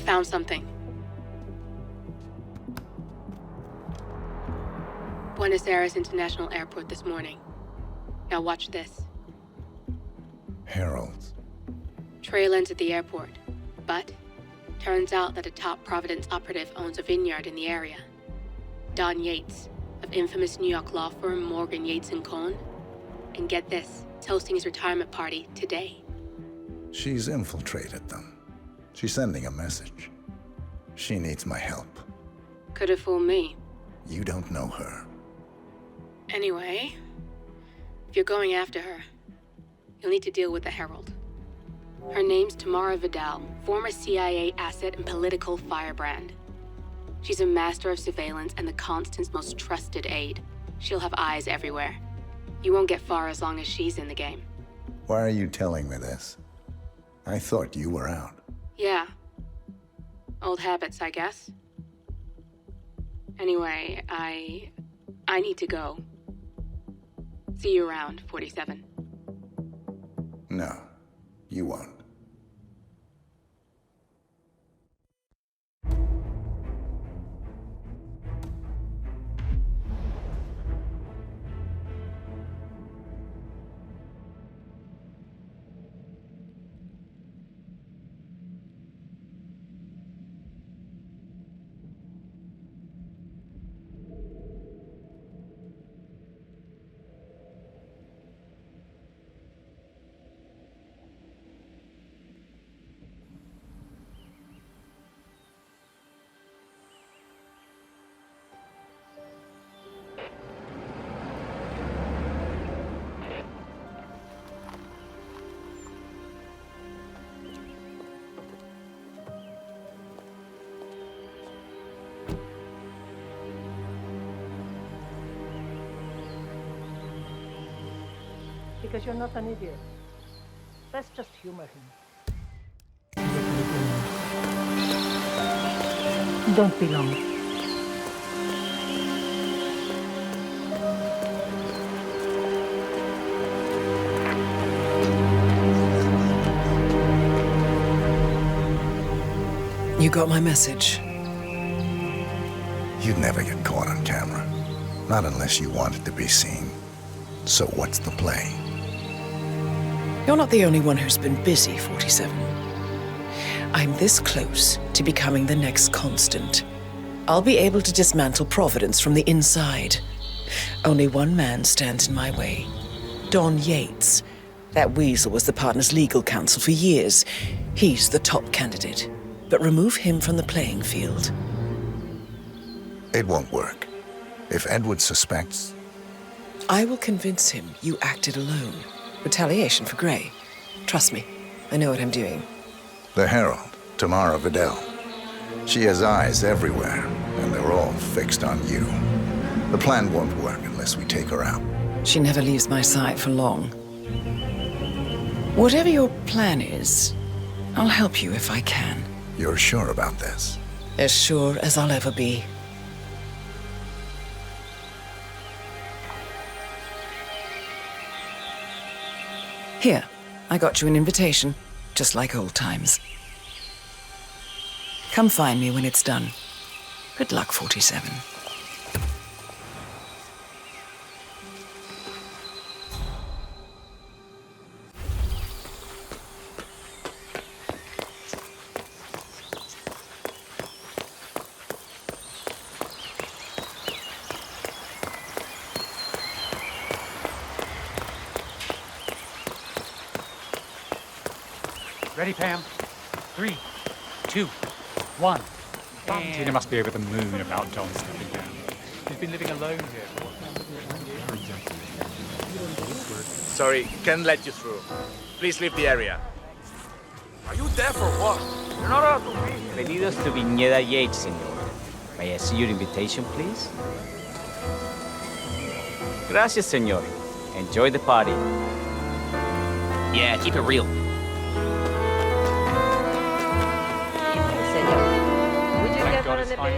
found something. Buenos Aires International Airport this morning. Now watch this. Heralds. Trail ends at the airport, but turns out that a top Providence operative owns a vineyard in the area. Don Yates, of infamous New York law firm Morgan, Yates & Cohn. And get this, he's hosting his retirement party today. She's infiltrated them. She's sending a message. She needs my help. Could have fooled me. You don't know her. Anyway, if you're going after her, you'll need to deal with the Herald. Her name's Tamara Vidal, former CIA asset and political firebrand. She's a master of surveillance and the Constant's most trusted aide. She'll have eyes everywhere. You won't get far as long as she's in the game. Why are you telling me this? I thought you were out. Yeah. Old habits, I guess. Anyway, I need to go. See you around, 47. No, you won't. Because you're not an idiot. Let's just humor him. Don't be long. You got my message. You'd never get caught on camera. Not unless you wanted to be seen. So what's the play? You're not the only one who's been busy, 47. I'm this close to becoming the next Constant. I'll be able to dismantle Providence from the inside. Only one man stands in my way. Don Yates. That weasel was the partner's legal counsel for years. He's the top candidate. But remove him from the playing field. It won't work. If Edward suspects... I will convince him you acted alone. Retaliation for Grey. Trust me, I know what I'm doing. The Herald, Tamara Vidal. She has eyes everywhere, and they're all fixed on you. The plan won't work unless we take her out. She never leaves my side for long. Whatever your plan is, I'll help you if I can. You're sure about this? As sure as I'll ever be. Here, I got you an invitation, just like old times. Come find me when it's done. Good luck, 47. Ready, Pam? 3, 2, 1. Tina must be over the moon about John stepping down. He's been living alone here. Sorry, can't let you through. Please leave the area. Are you there for what? You're not out of me. Pedidos to Viñeda Yates, señor. May I see your invitation, please? Gracias, señor. Enjoy the party. Yeah, keep it real. Thank God it's fine.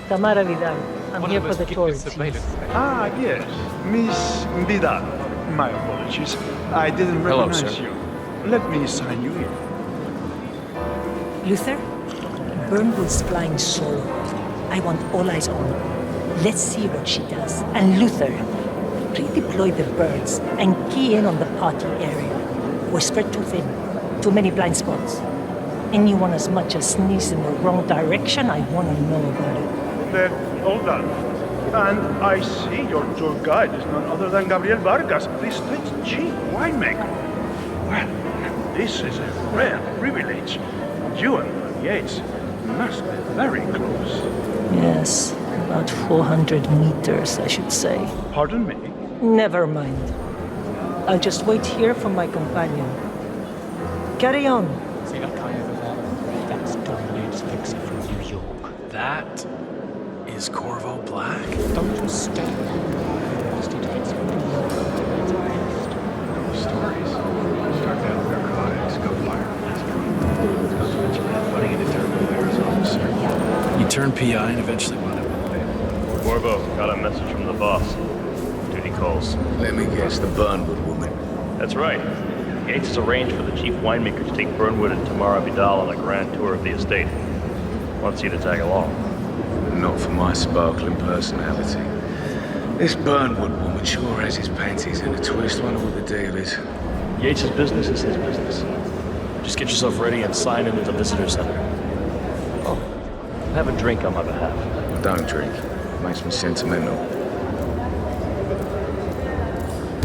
Tamara Vidal. I'm here for the tourists. Ah, yes. Miss Vidal. My apologies. I didn't Hello, recognize sir. you. Let me sign you in. Luther, Burnwood's flying solo. I want all eyes on her. Let's see what she does. And Luther, redeploy the birds and key in on the party area. We're spread too thin. Too many blind spots. Anyone as much as sneeze in the wrong direction, I want to know about it. Then, hold on. And I see your tour guide is none other than Gabriel Vargas, the state's chief winemaker. Well, this is a rare privilege. You and Yates must be very close. Yes, about 400 meters, I should say. Pardon me? Never mind. I'll just wait here for my companion. Carry on. See that kind of event? That's Don Yates' fixer from New York. That is Corvo Black? Don't just stay there. Must he take some Stories. Start down with narcotics, go fire restaurant. Not to mention headbutting into terrible affairs officer. You turn PI and eventually wind up in bed. Corvo, got a message from the boss. Duty calls. Let me guess, the Burnwood woman. That's right. Yates has arranged for the chief winemaker to take Burnwood and Tamara Vidal on a grand tour of the estate. Wants you to tag along. Not for my sparkling personality. This Burnwood woman sure has his panties in a twist. Wonder what the deal is. Yates' business is his business. Just get yourself ready and sign in at the visitor center. Oh, have a drink on my behalf. I don't drink. Makes me sentimental.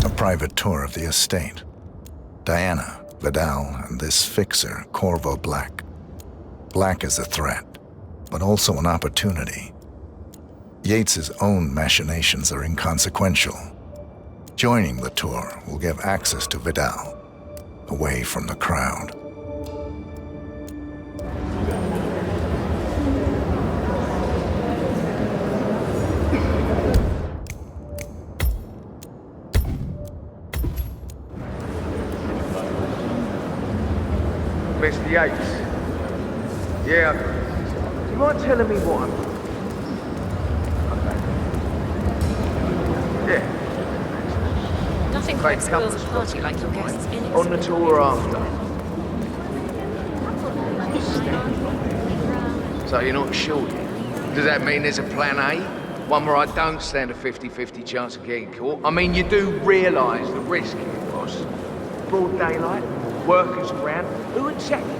A private tour of the estate. Diana, Vidal, and this fixer, Corvo Black. Black is a threat, but also an opportunity. Yates's own machinations are inconsequential. Joining the tour will give access to Vidal, away from the crowd. Mr. Yates. Yeah. Do you mind telling me what I'm... Yeah. Nothing quite spoils a party like your guests in On the tour after. So you're not sure yet? Does that mean there's a plan A? One where I don't stand a 50-50 chance of getting caught? I mean, you do realise the risk here, boss. Broad daylight, workers around. Who exactly?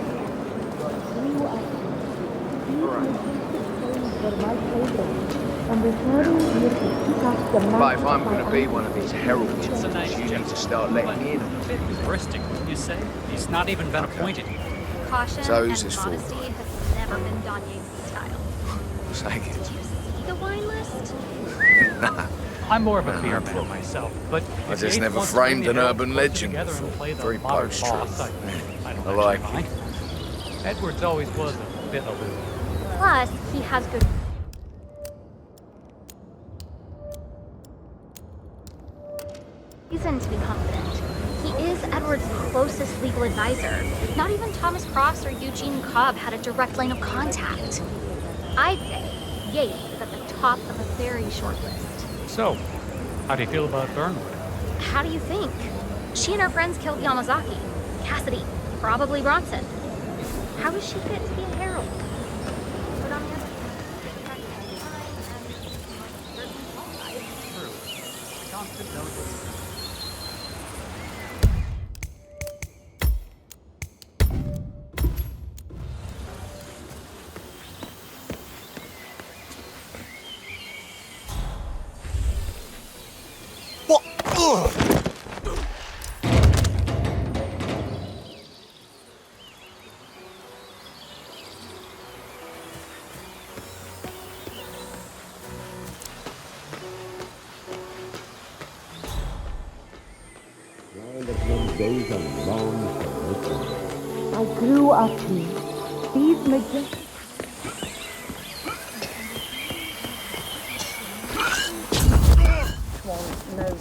But if I'm going to be one of these heralds, you need to start letting me in. A bit hubristic, wouldn't you say? He's not even been appointed. Caution So who's and this for? modesty has never been Don Yates' style. Say it. Did you see the wine list? I'm more of a beer man myself, but I if just Yates never wants to bring framed the an herald urban closer legend together and before. play the Very modern post-truth. boss, I don't I like actually mind. Edwards always was a bit aloof. Plus, he has good... reason to be confident. He is Edward's closest legal advisor. Not even Thomas Cross or Eugene Cobb had a direct line of contact. I'd say Yates is at the top of a very short list. So, how do you feel about Burnwood? How do you think? She and her friends killed Yamazaki, Cassidy, probably Bronson. How is she fit to be a herald? But on the other hand, True. Constant notice. Mendoza long for this one. I grew up here. These majestic... No.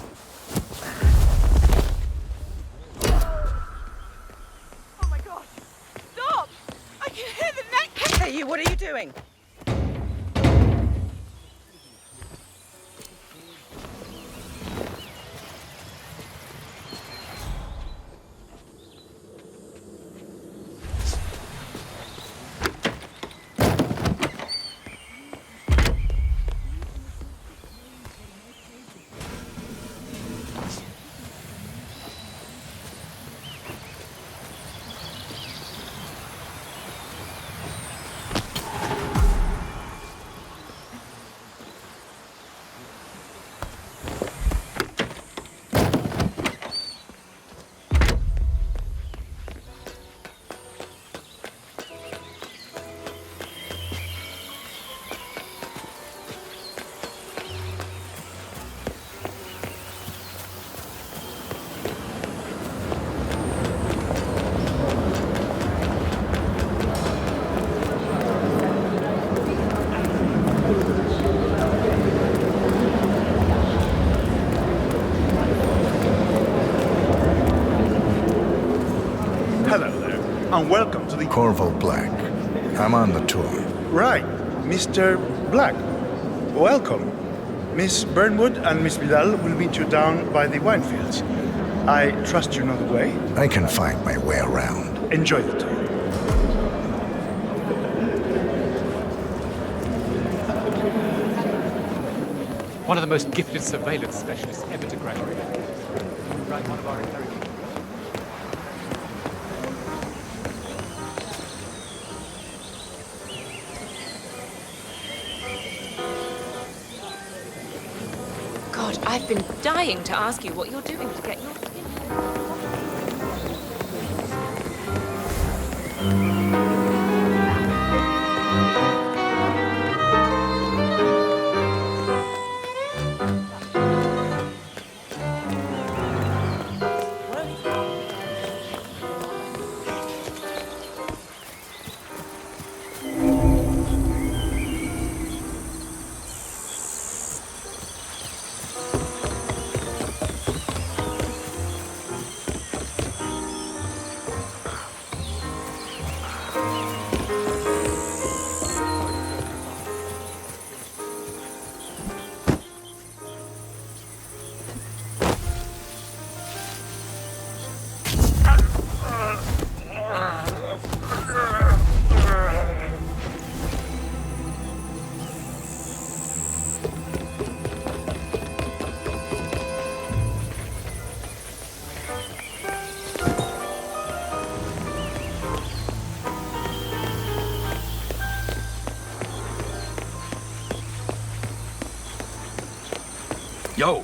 Oh my god! Stop! I can hear the neck! Hey, you, what are you doing? and welcome to the... Corvo Black. I'm on the tour. Right, Mr. Black. Welcome. Miss Burnwood and Miss Vidal will meet you down by the wine fields. I trust you know the way. I can find my way around. Enjoy the tour. One of the most gifted surveillance specialists ever to graduate. Right, one of our interrogators. God, I've been dying to ask you what you're doing to get your skin. Yo!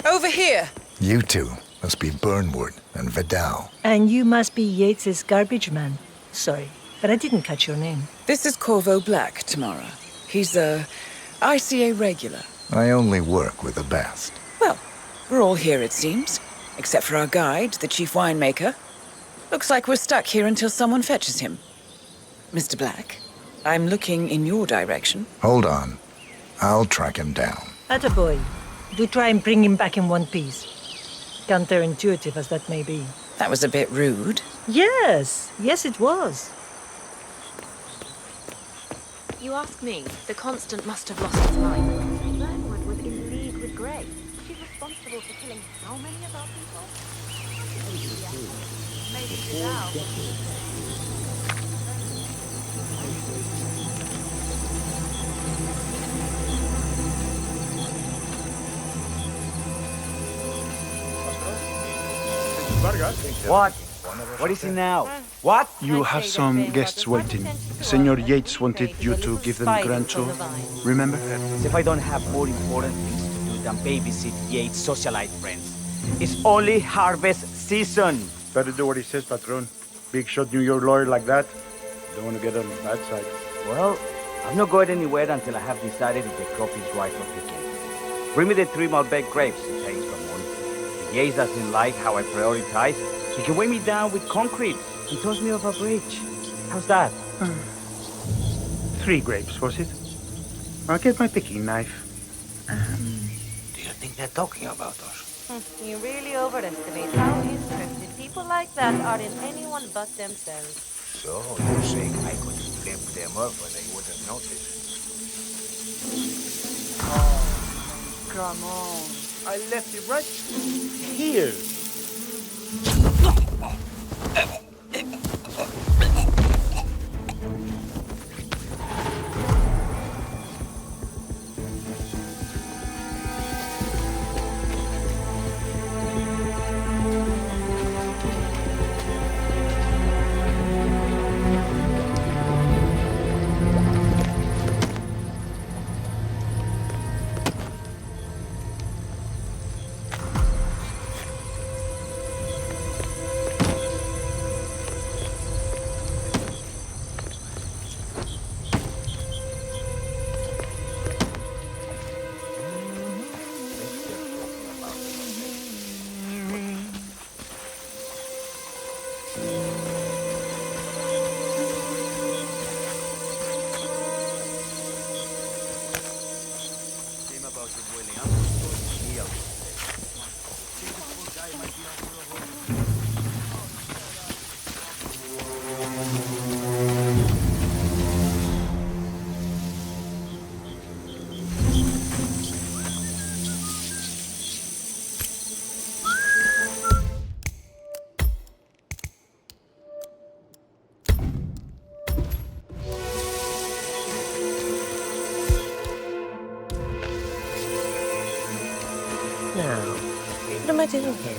Over here! You two must be Burnwood and Vidal. And you must be Yates's garbage man. Sorry, but I didn't catch your name. This is Corvo Black, Tamara. He's a ICA regular. I only work with the best. Well, we're all here, it seems. Except for our guide, the chief winemaker. Looks like we're stuck here until someone fetches him. Mr. Black, I'm looking in your direction. Hold on. I'll track him down. Attaboy. Do try and bring him back in one piece. Counterintuitive as that may be. That was a bit rude. Yes, it was. You ask me, the Constant must have lost his mind. Burnwood was in league with Grey. She's responsible for killing how many of our people? Maybe Vidal. What? What is it now? What? You have some guests waiting. Senor Yates wanted you to give them the grand tour. Remember? As if I don't have more important things to do than babysit Yates' socialite friends. It's only harvest season. Better do what he says, Patron. Big shot New York lawyer like that. Don't want to get on his bad side. Well, I'm not going anywhere until I have decided if the crop is right for picking. Bring me the 3 Malbec grapes, it takes from one. If Yates doesn't like how I prioritize, he can weigh me down with concrete and toss me off a bridge. How's that? 3 grapes, was it? I'll get my picking knife. Do you think they're talking about us? You really overestimate how interested people like that are in anyone but themselves. So, you're saying I could flip them up and they wouldn't notice? Oh, come on. I left it right here. doing here?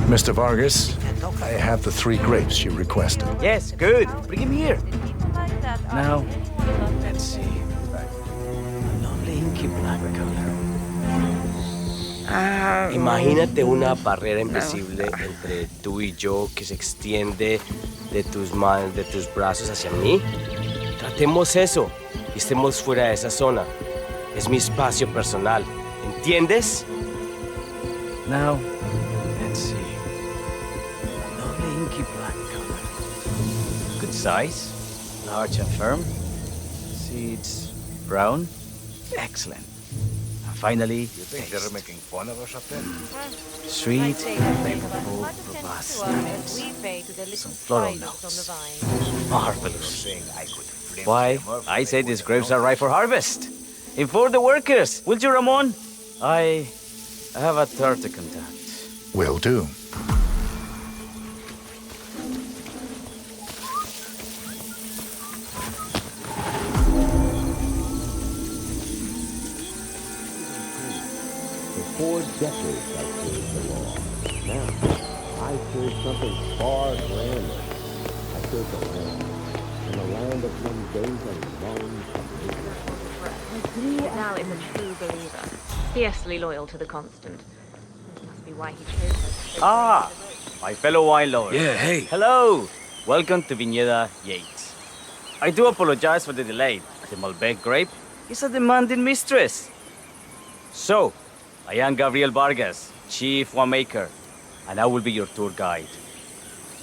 Mr. Vargas, I have the 3 grapes you requested. Yes, good. Bring him here. Now, let's see. Lovely inky black color. Imagínate una barrera invisible entre tú y yo que se extiende de tus manos, de tus brazos hacia mí. Tratemos eso y estemos fuera de esa zona. Es mi espacio personal. ¿Entiendes? Now, let's see. Lovely inky black color. Good size, large and firm. Seeds brown. Excellent. And finally, You think they're making fun of us up there? sweet, As flavorful, much attention robust to us as notes. we pay to the little Some floral spiders on the notes. vine. Marvelous. Saying I could flip Why, them up I if say they these wouldn't grapes know. are ripe for harvest. Inform the workers, will you, Ramon? I have a third to contact. Will do. For 4 decades I served the law. Now, I serve something far grander. I serve the land. And the land of Mendoza belongs to me. Now is a true believer, fiercely loyal to the constant. This must be why he chose her. Ah, my fellow wine lovers. Yeah, hey. Hello. Welcome to Viñeda Yates. I do apologize for the delay. The Malbec grape is a demanding mistress. So, I am Gabriel Vargas, Chief Winemaker, and I will be your tour guide.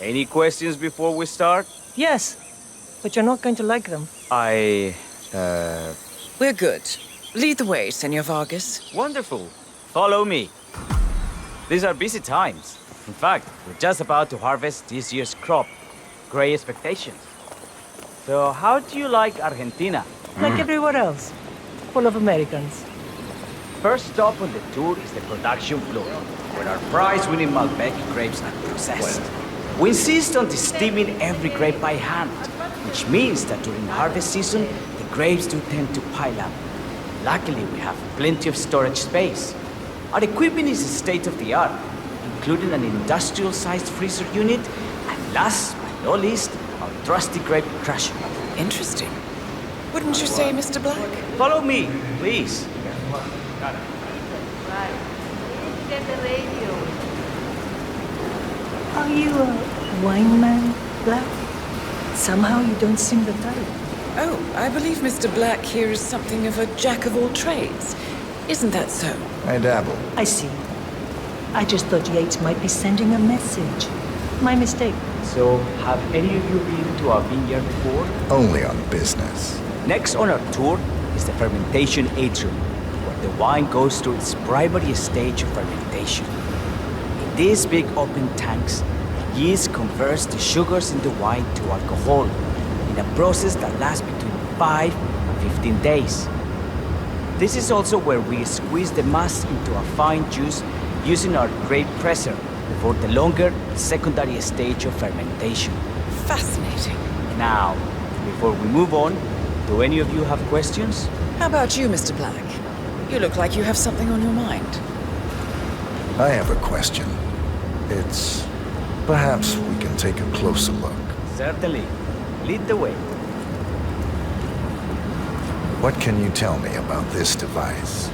Any questions before we start? Yes, but you're not going to like them. We're good. Lead the way, Senor Vargas. Wonderful. Follow me. These are busy times. In fact, we're just about to harvest this year's crop. Great expectations. So, how do you like Argentina? Like everywhere else. Full of Americans. First stop on the tour is the production floor, where our prize-winning Malbec grapes are processed. We insist on steaming every grape by hand, which means that during harvest season, the grapes do tend to pile up. Luckily, we have plenty of storage space. Our equipment is state-of-the-art, including an industrial-sized freezer unit, and last but not least, our trusty grape crusher. Interesting. Wouldn't you say, Mr. Black? Follow me, please. Right. Please get the radio. Are you a wine man, Black? Somehow you don't seem the type. Oh, I believe Mr. Black here is something of a jack of all trades. Isn't that so? I dabble. I see. I just thought Yates might be sending a message. My mistake. So, have any of you been to our vineyard before? Only on business. Next on our tour is the fermentation atrium, where the wine goes through its primary stage of fermentation. In these big open tanks, yeast converts the sugars in the wine to alcohol, in a process that lasts between 5 and 15 days. This is also where we squeeze the mass into a fine juice using our grape presser before the longer secondary stage of fermentation. Fascinating. Now, before we move on, Do any of you have questions? How about you, Mr. Black? You look like you have something on your mind. I have a question. It's... perhaps we can take a closer look. Certainly. Lead the way. What can you tell me about this device?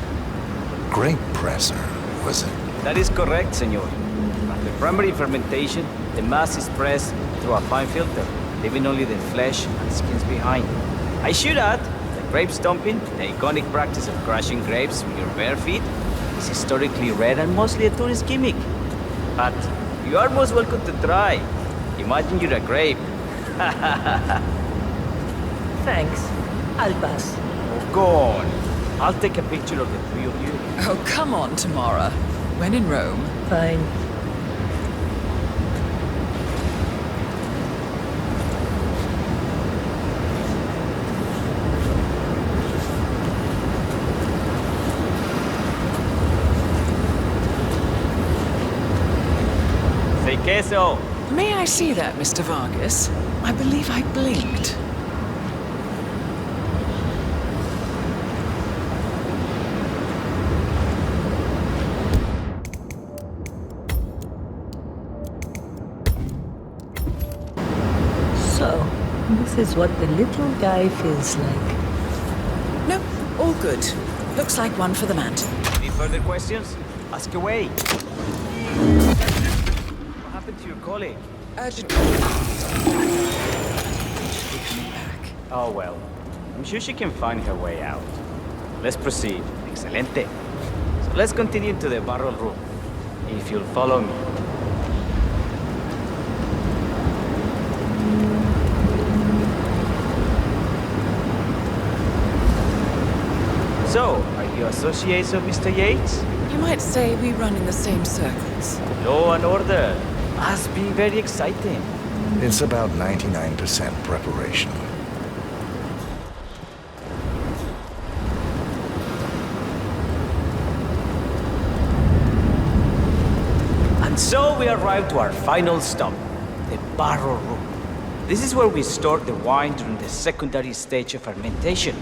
Grape presser, was it? That is correct, senor. After primary fermentation, the mass is pressed through a fine filter, leaving only the flesh and skins behind. I should add that grape stomping, the iconic practice of crushing grapes with your bare feet, is historically rare and mostly a tourist gimmick. But you are most welcome to try. Imagine you're a grape. Thanks. I'll pass. Oh, go on. I'll take a picture of the three of you. Oh, come on, Tamara. When in Rome. Fine. Say queso. May I see that, Mr. Vargas? I believe I blinked. So, this is what the little guy feels like. No, all good. Looks like one for the mantle. Any further questions? Ask away. What happened to your colleague? Urgent. Oh well. I'm sure she can find her way out. Let's proceed. Excelente. So let's continue to the barrel room. If you'll follow me. So, are you associates of Mr. Yates? You might say we run in the same circles. Law and order. Must be very exciting. It's about 99% preparation. And so we arrive to our final stop, the barrel room. This is where we store the wine during the secondary stage of fermentation.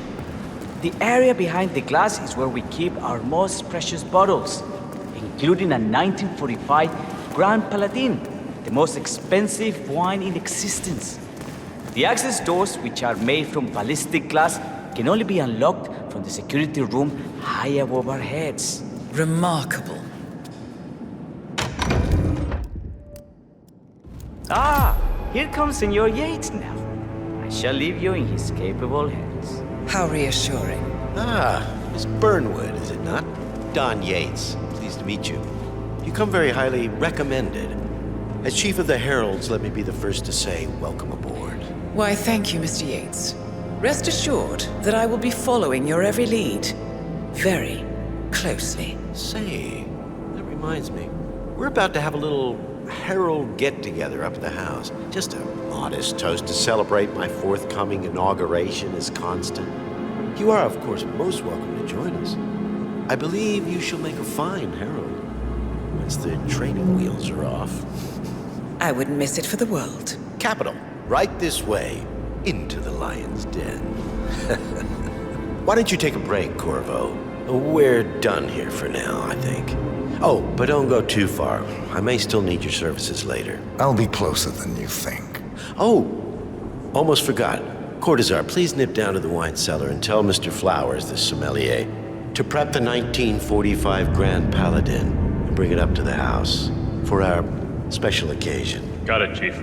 The area behind the glass is where we keep our most precious bottles, including a 1945 Grand Paladin, the most expensive wine in existence. The access doors, which are made from ballistic glass, can only be unlocked from the security room high above our heads. Remarkable. Ah, here comes Senor Yates now. I shall leave you in his capable hands. How reassuring. Ah, Miss Burnwood, is it not? Don Yates, pleased to meet you. You come very highly recommended. As Chief of the Heralds, let me be the first to say welcome aboard. Why, thank you, Mr. Yates. Rest assured that I will be following your every lead. Very closely. Say, that reminds me. We're about to have a little Herald get-together up at the house. Just a modest toast to celebrate my forthcoming inauguration as Constant. You are, of course, most welcome to join us. I believe you shall make a fine Herald, once the training wheels are off. I wouldn't miss it for the world. Capital. Right this way, into the lion's den. Why don't you take a break, Corvo? We're done here for now, I think. Oh, but don't go too far. I may still need your services later. I'll be closer than you think. Oh, almost forgot. Cortazar, please nip down to the wine cellar and tell Mr. Flowers, the sommelier, to prep the 1945 Grand Paladin and bring it up to the house for our special occasion. Got it, Chief.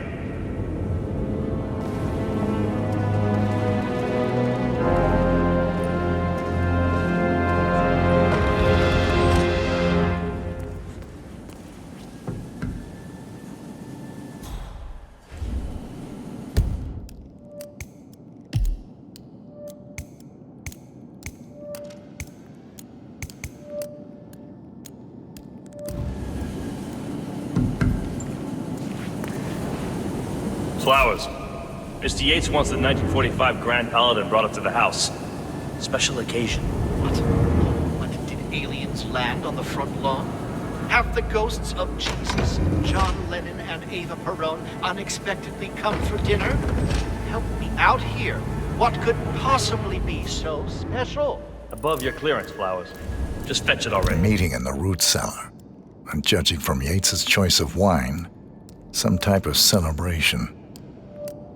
Flowers. Mr. Yates wants the 1945 Grand Paladin brought up to the house. Special occasion. What? Did aliens land on the front lawn? Have the ghosts of Jesus, John Lennon, and Eva Perón unexpectedly come for dinner? Help me out here. What could possibly be so special? Above your clearance, Flowers. Just fetch it A already. meeting in the root cellar, and judging from Yates's choice of wine, some type of celebration.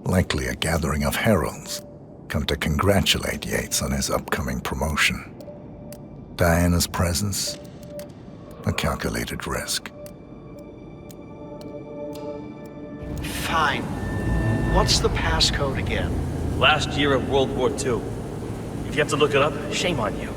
Likely a gathering of heralds come to congratulate Yates on his upcoming promotion. Diana's presence, a calculated risk. Fine. What's the passcode again? Last year of World War II. If you have to look it up, shame on you.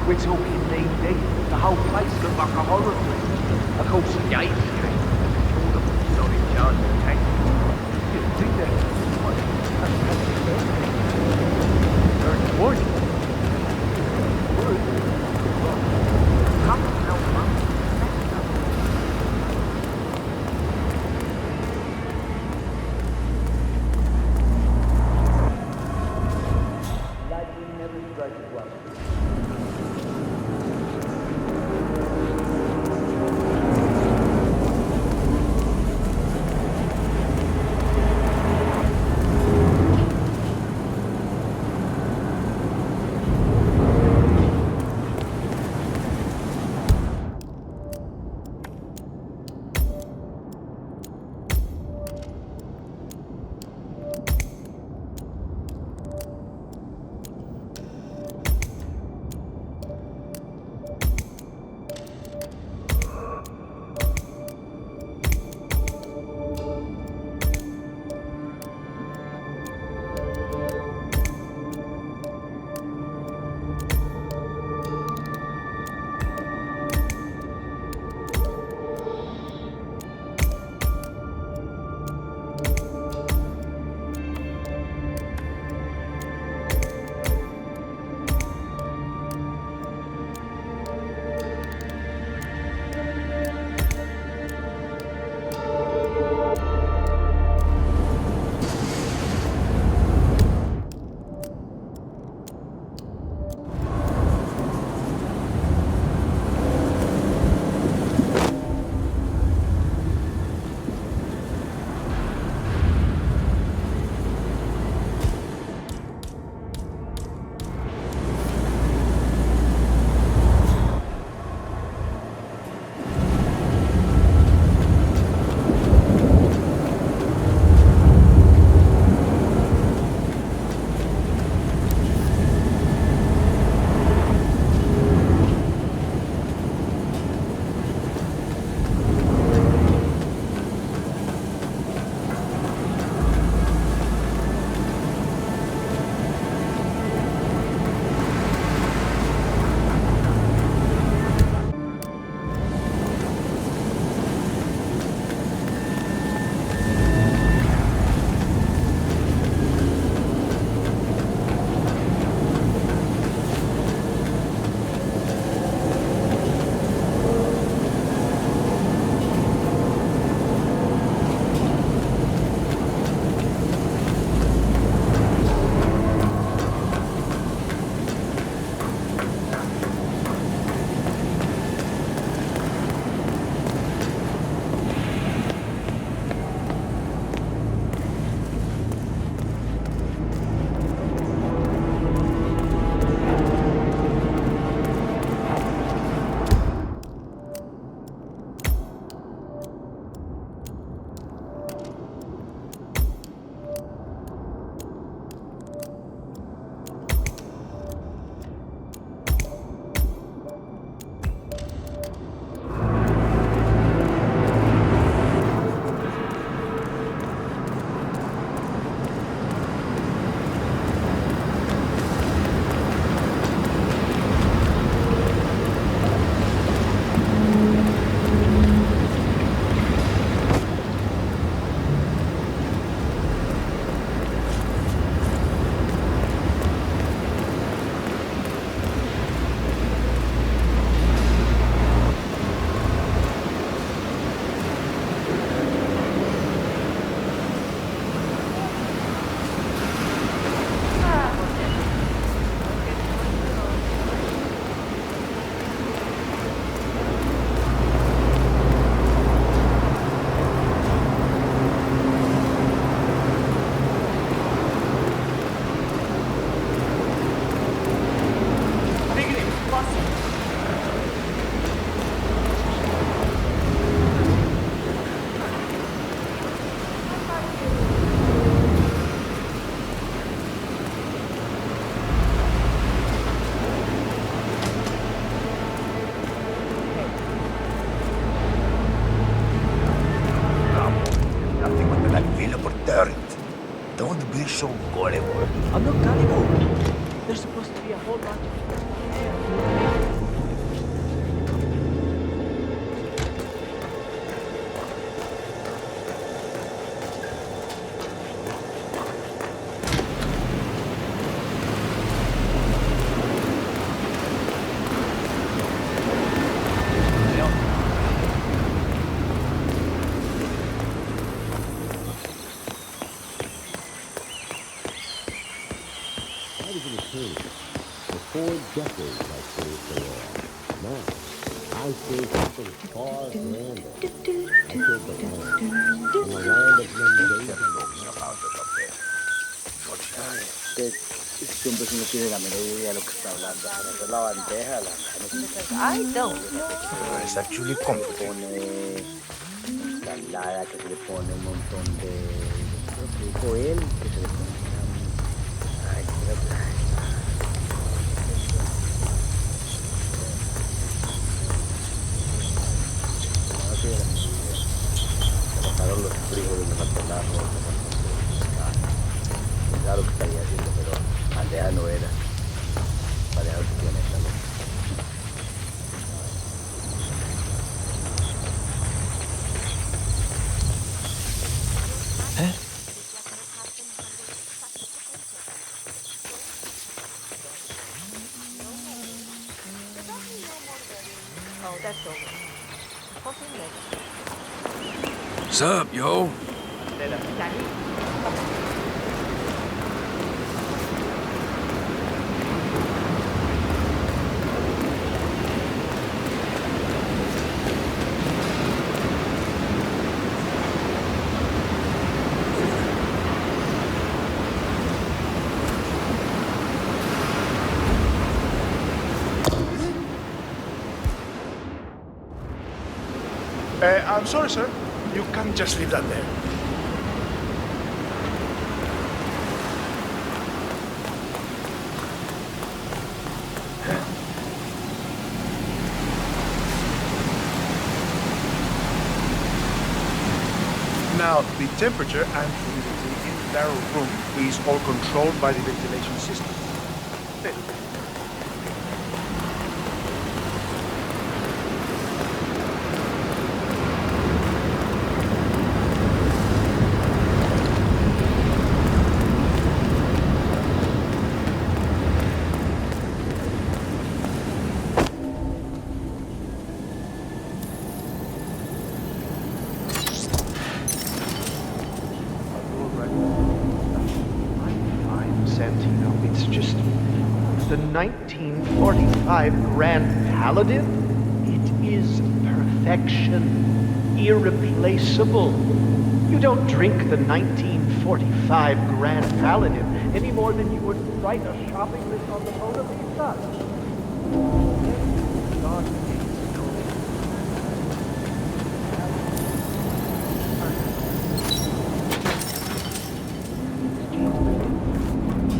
We're talking knee-deep. The whole place looked like a horror film. Of course, the gates came. All of them solid charge of tank. You didn't think that. What? Very important. Come on, help, Mum. they're so gullible. I'm not gullible. There's supposed to be a whole lot of decades I served the law. Now, I serve something far grander. I serve the land. And the land of Mendoza. Este hombre no tiene la menor idea de lo que está hablando. Pero la bandeja, la Because I don't. It's actually comforting. ensalada, que se le pone un montón de... Creo que dijo él, que se le pone... Ay, creo que... Pasaron los frijoles, me faltó el arroz, me faltó el pescado. Claro que estaría haciendo, pero aldea no era. Pareja que tiene esta noche. Oh, that's over. Talking later. What's up, yo? I'm sorry, sir. You can't just leave that there. Now, the temperature and humidity in the narrow room is all controlled by the ventilation system. It's just the 1945 Grand Paladin. It is perfection, irreplaceable. You don't drink the 1945 Grand Paladin any more than you would write a shopping list on the Mona Lisa.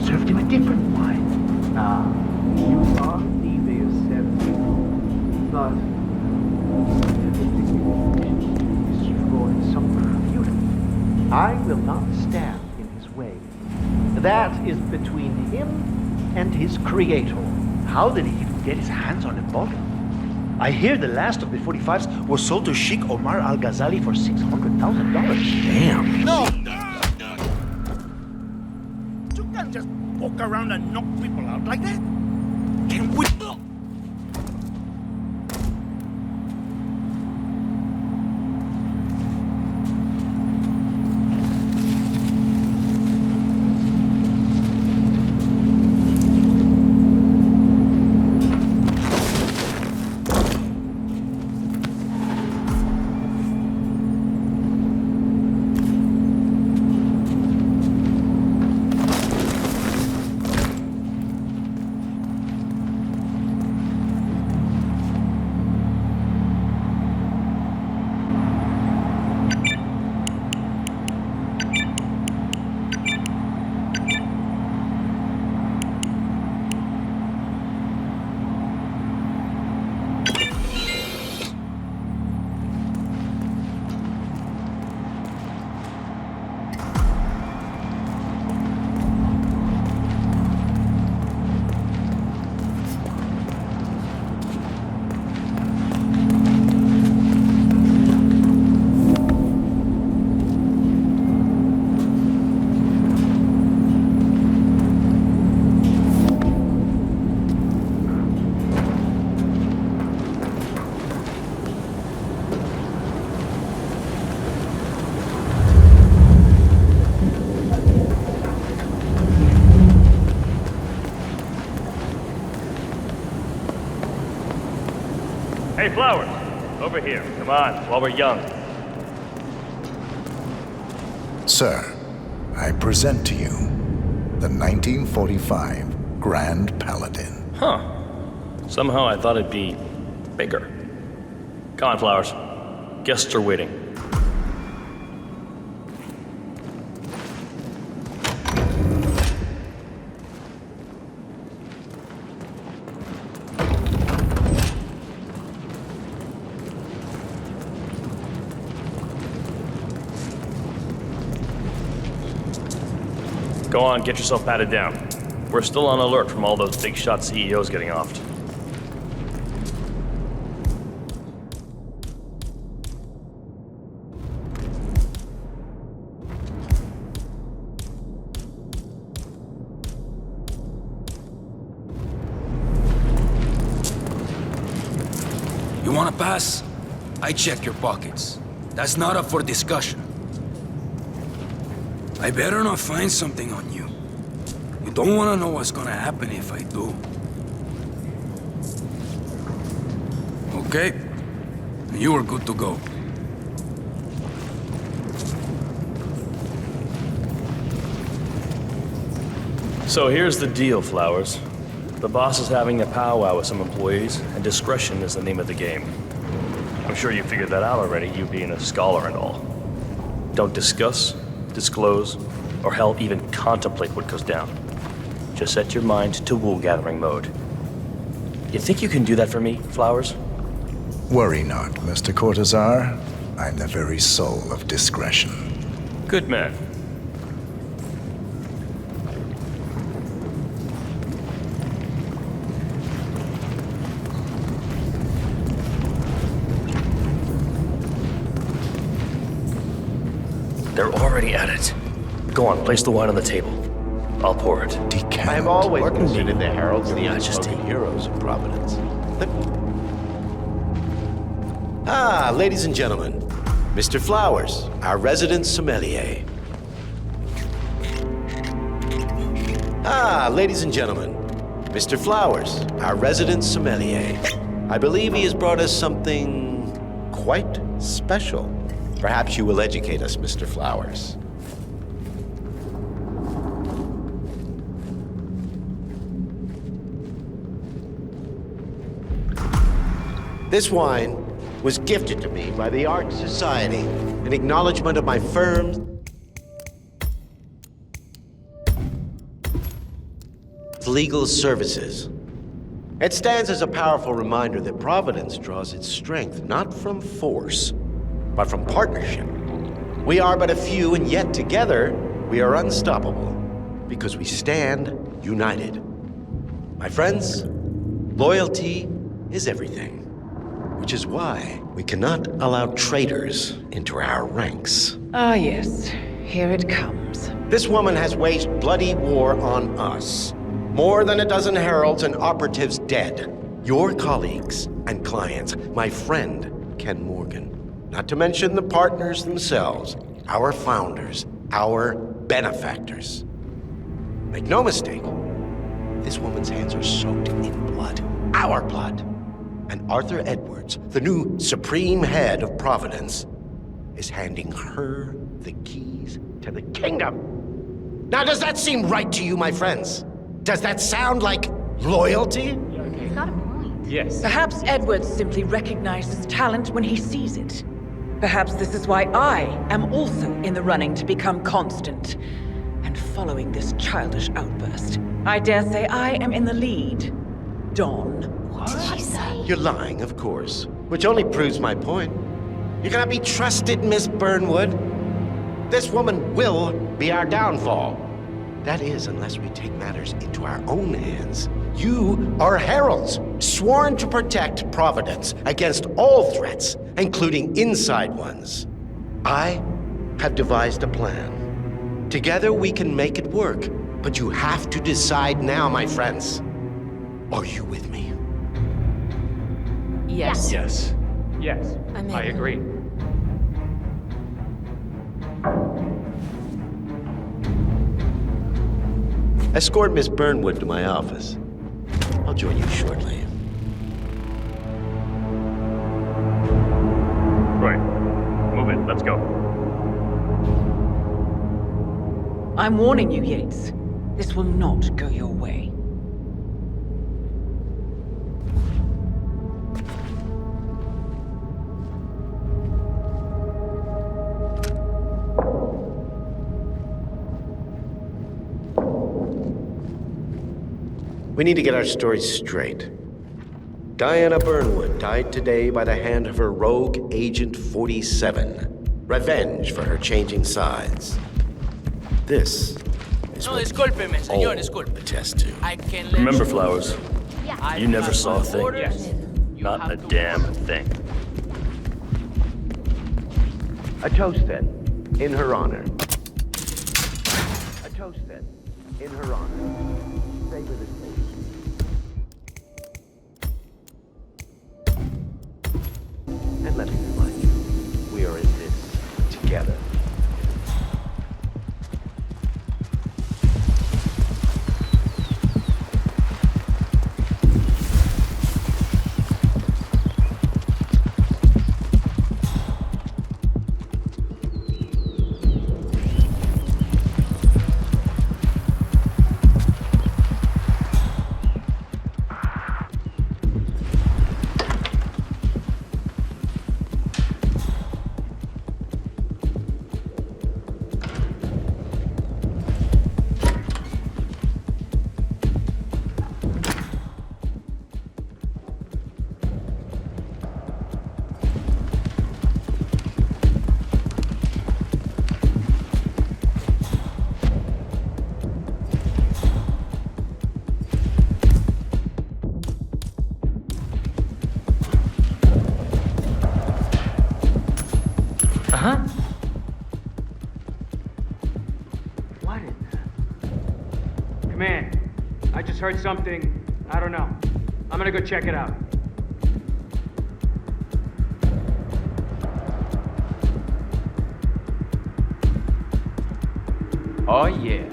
Served him a different wine. Ah, you are the assassin, but destroy something beautiful. I will not stand in his way. That is between him and his creator. How did he even get his hands on a bottle? I hear the last of the 45s was sold to Sheikh Omar Al-Ghazali for $600,000. Damn. No! You can't just walk around and knock people out like that. Can we... Hey, Flowers. Over here. Come on, while we're young. Sir, I present to you the 1945 Grand Paladin. Huh. Somehow I thought it'd be bigger. Come on, Flowers. Guests are waiting. Go on, get yourself patted down. We're still on alert from all those big shot CEOs getting offed. You wanna pass? I check your pockets. That's not up for discussion. I better not find something on you. You don't wanna know what's gonna happen if I do. Okay? You are good to go. So here's the deal, Flowers. The boss is having a powwow with some employees, and discretion is the name of the game. I'm sure you figured that out already, you being a scholar and all. Don't discuss, disclose, or hell, even contemplate what goes down. Just set your mind to wool-gathering mode. You think you can do that for me, Flowers? Worry not, Mr. Cortazar. I'm the very soul of discretion. Good man. They're already at it. Go on, place the wine on the table. I'll pour it. I have always considered the heralds the unspoken heroes of Providence. Ladies and gentlemen, Mr. Flowers, our resident sommelier. Ladies and gentlemen, Mr. Flowers, our resident sommelier. I believe he has brought us something quite special. Perhaps you will educate us, Mr. Flowers. This wine was gifted to me by the Art Society in acknowledgement of my firm's legal services. It stands as a powerful reminder that Providence draws its strength not from force, but from partnership. We are but a few, and yet together we are unstoppable because we stand united. My friends, loyalty is everything, which is why we cannot allow traitors into our ranks. Ah, yes. Here it comes. This woman has waged bloody war on us. More than a dozen heralds and operatives dead. Your colleagues and clients, my friend Ken Morgan. Not to mention the partners themselves, our founders, our benefactors. Make no mistake, this woman's hands are soaked in blood, our blood. And Arthur Edwards, the new supreme head of Providence, is handing her the keys to the kingdom. Now, does that seem right to you, my friends? Does that sound like loyalty? He's got a point. Yes. Perhaps Edwards simply recognizes talent when he sees it. Perhaps this is why I am also in the running to become constant. And following this childish outburst, I dare say I am in the lead. Dawn. What did she say? You're lying, of course, which only proves my point. You cannot be trusted, Miss Burnwood. This woman will be our downfall. That is, unless we take matters into our own hands. You are heralds, sworn to protect Providence against all threats, including inside ones. I have devised a plan. Together we can make it work, but you have to decide now, my friends. Are you with me? Yes. Yes. Yes. I agree. Escort Miss Burnwood to my office. I'll join you shortly. Let's go. I'm warning you, Yates. This will not go your way. We need to get our stories straight. Diana Burnwood died today by the hand of her rogue Agent 47. Revenge for her changing sides. This is No, what discúlpeme, señor, all disculpe. attest to. I can let Remember, you- Flowers, Yeah. you never saw a thing. Orders. Not a damn thing. A toast then, in her honor. A toast then, in her honor. Savor this day. And let me remind you, we are in this together. What is that? Command, I just heard something. I don't know. I'm gonna go check it out. Oh, yeah.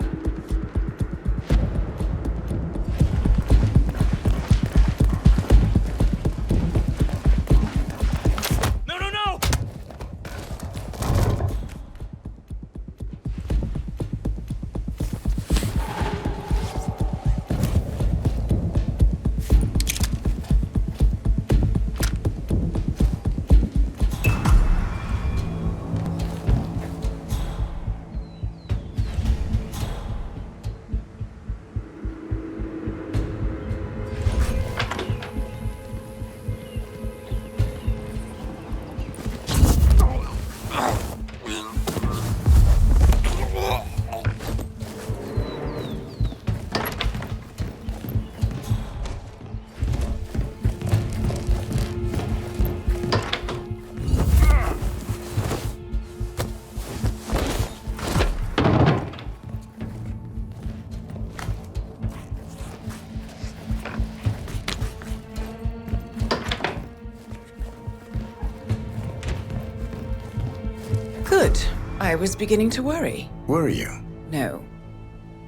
Good. I was beginning to worry. Were you? No.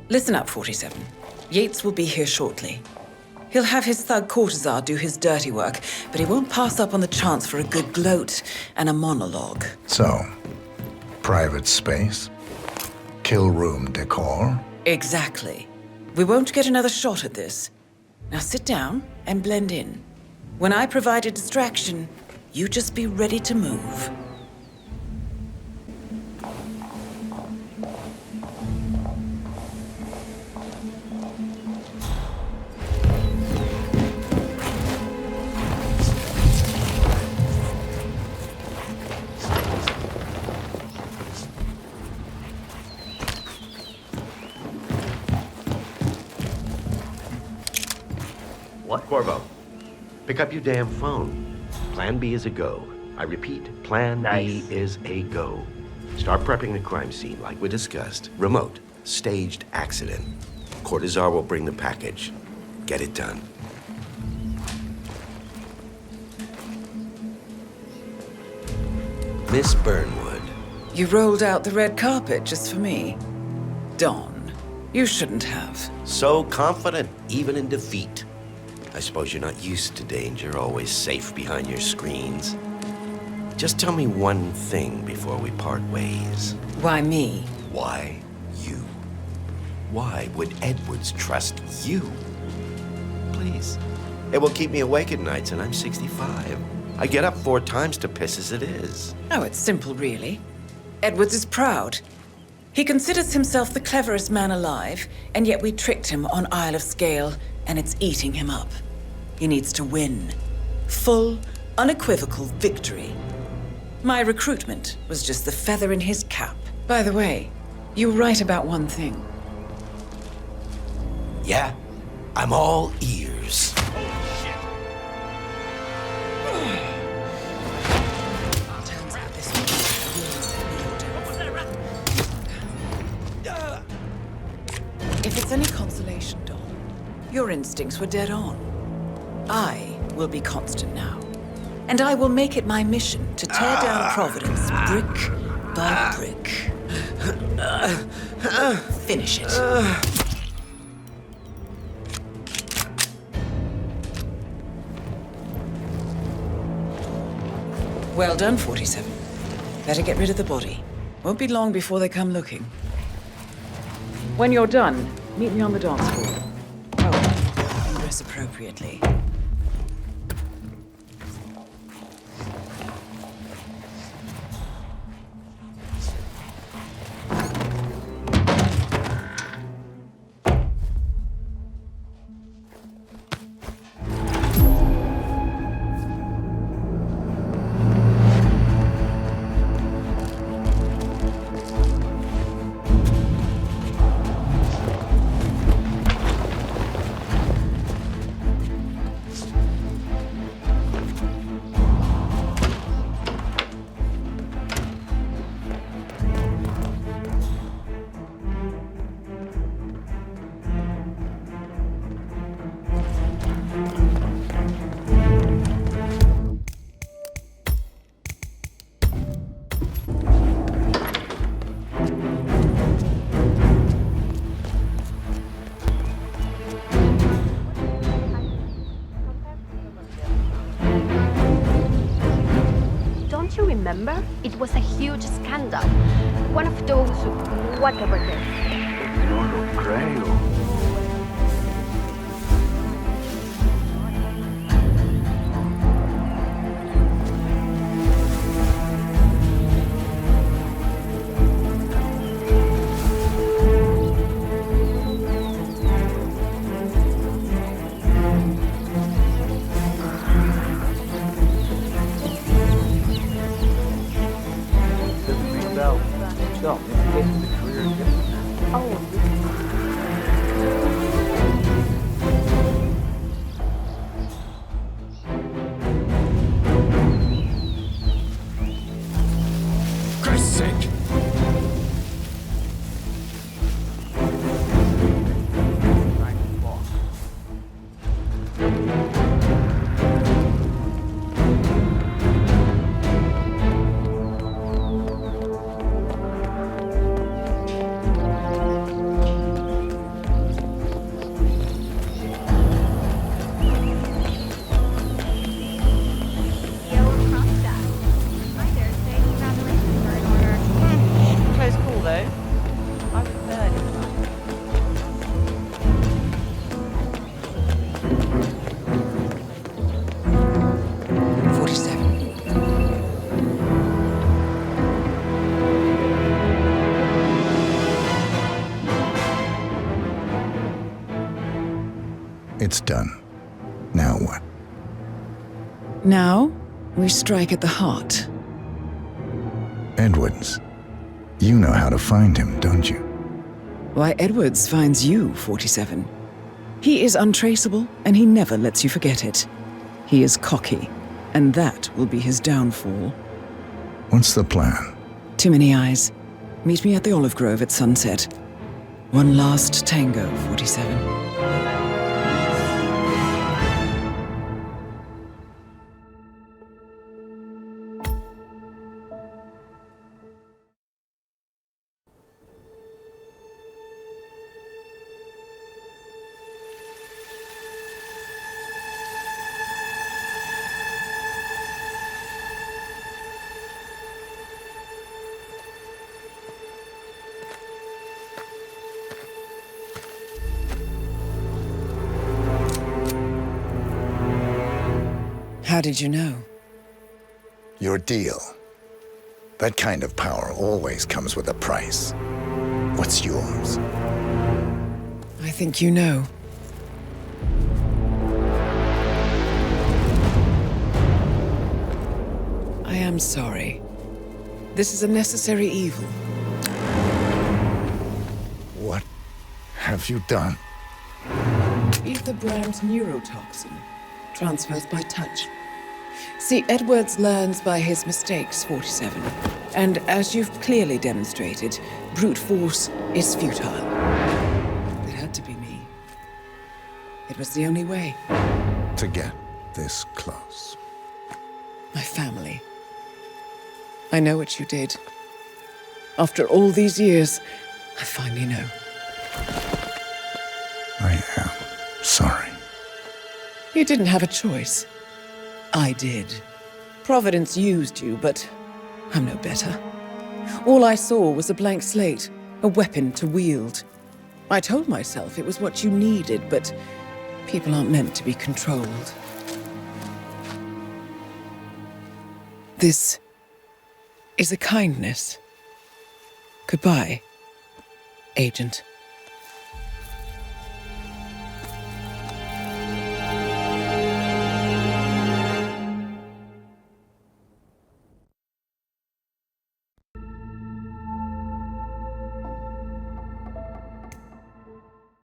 Listen up, 47. Yates will be here shortly. He'll have his thug Cortazar do his dirty work, but he won't pass up on the chance for a good gloat and a monologue. So, private space? Kill room decor? Exactly. We won't get another shot at this. Now sit down and blend in. When I provide a distraction, you just be ready to move. What? Corvo, pick up your damn phone. Plan B is a go. I repeat, Plan B is a go. Start prepping the crime scene like we discussed. Remote, staged accident. Cortazar will bring the package. Get it done. Miss Burnwood. You rolled out the red carpet just for me. Don, you shouldn't have. So confident, even in defeat. I suppose you're not used to danger, always safe behind your screens. Just tell me one thing before we part ways. Why me? Why you? Why would Edwards trust you? Please. It will keep me awake at nights, and I'm 65. I get up 4 times to piss as it is. Oh, it's simple, really. Edwards is proud. He considers himself the cleverest man alive, and yet we tricked him on Isle of Scale, and it's eating him up. He needs to win. Full, unequivocal victory. My recruitment was just the feather in his cap. By the way, you were right about one thing. Yeah? I'm all ears. If it's any consolation, Don, your instincts were dead on. I will be constant now. And I will make it my mission to tear down Providence brick by brick. Finish it. Well done, 47. Better get rid of the body. Won't be long before they come looking. When you're done, meet me on the dance floor. Oh, and dress appropriately. Remember? It was a huge scandal. One of those, whatever they are. No lo creo. It's done. Now what? Now, we strike at the heart. Edwards. You know how to find him, don't you? Why, Edwards finds you, 47. He is untraceable, and he never lets you forget it. He is cocky, and that will be his downfall. What's the plan? Too many eyes. Meet me at the olive grove at sunset. One last tango, 47. How did you know? Your deal. That kind of power always comes with a price. What's yours? I think you know. I am sorry. This is a necessary evil. What have you done? Ether brand neurotoxin transfers by touch. See, Edwards learns by his mistakes, 47. And as you've clearly demonstrated, brute force is futile. It had to be me. It was the only way. To get this close. My family. I know what you did. After all these years, I finally know. I am sorry. You didn't have a choice. I did. Providence used you, but I'm no better. All I saw was a blank slate, a weapon to wield. I told myself it was what you needed, but people aren't meant to be controlled. This is a kindness. Goodbye, Agent.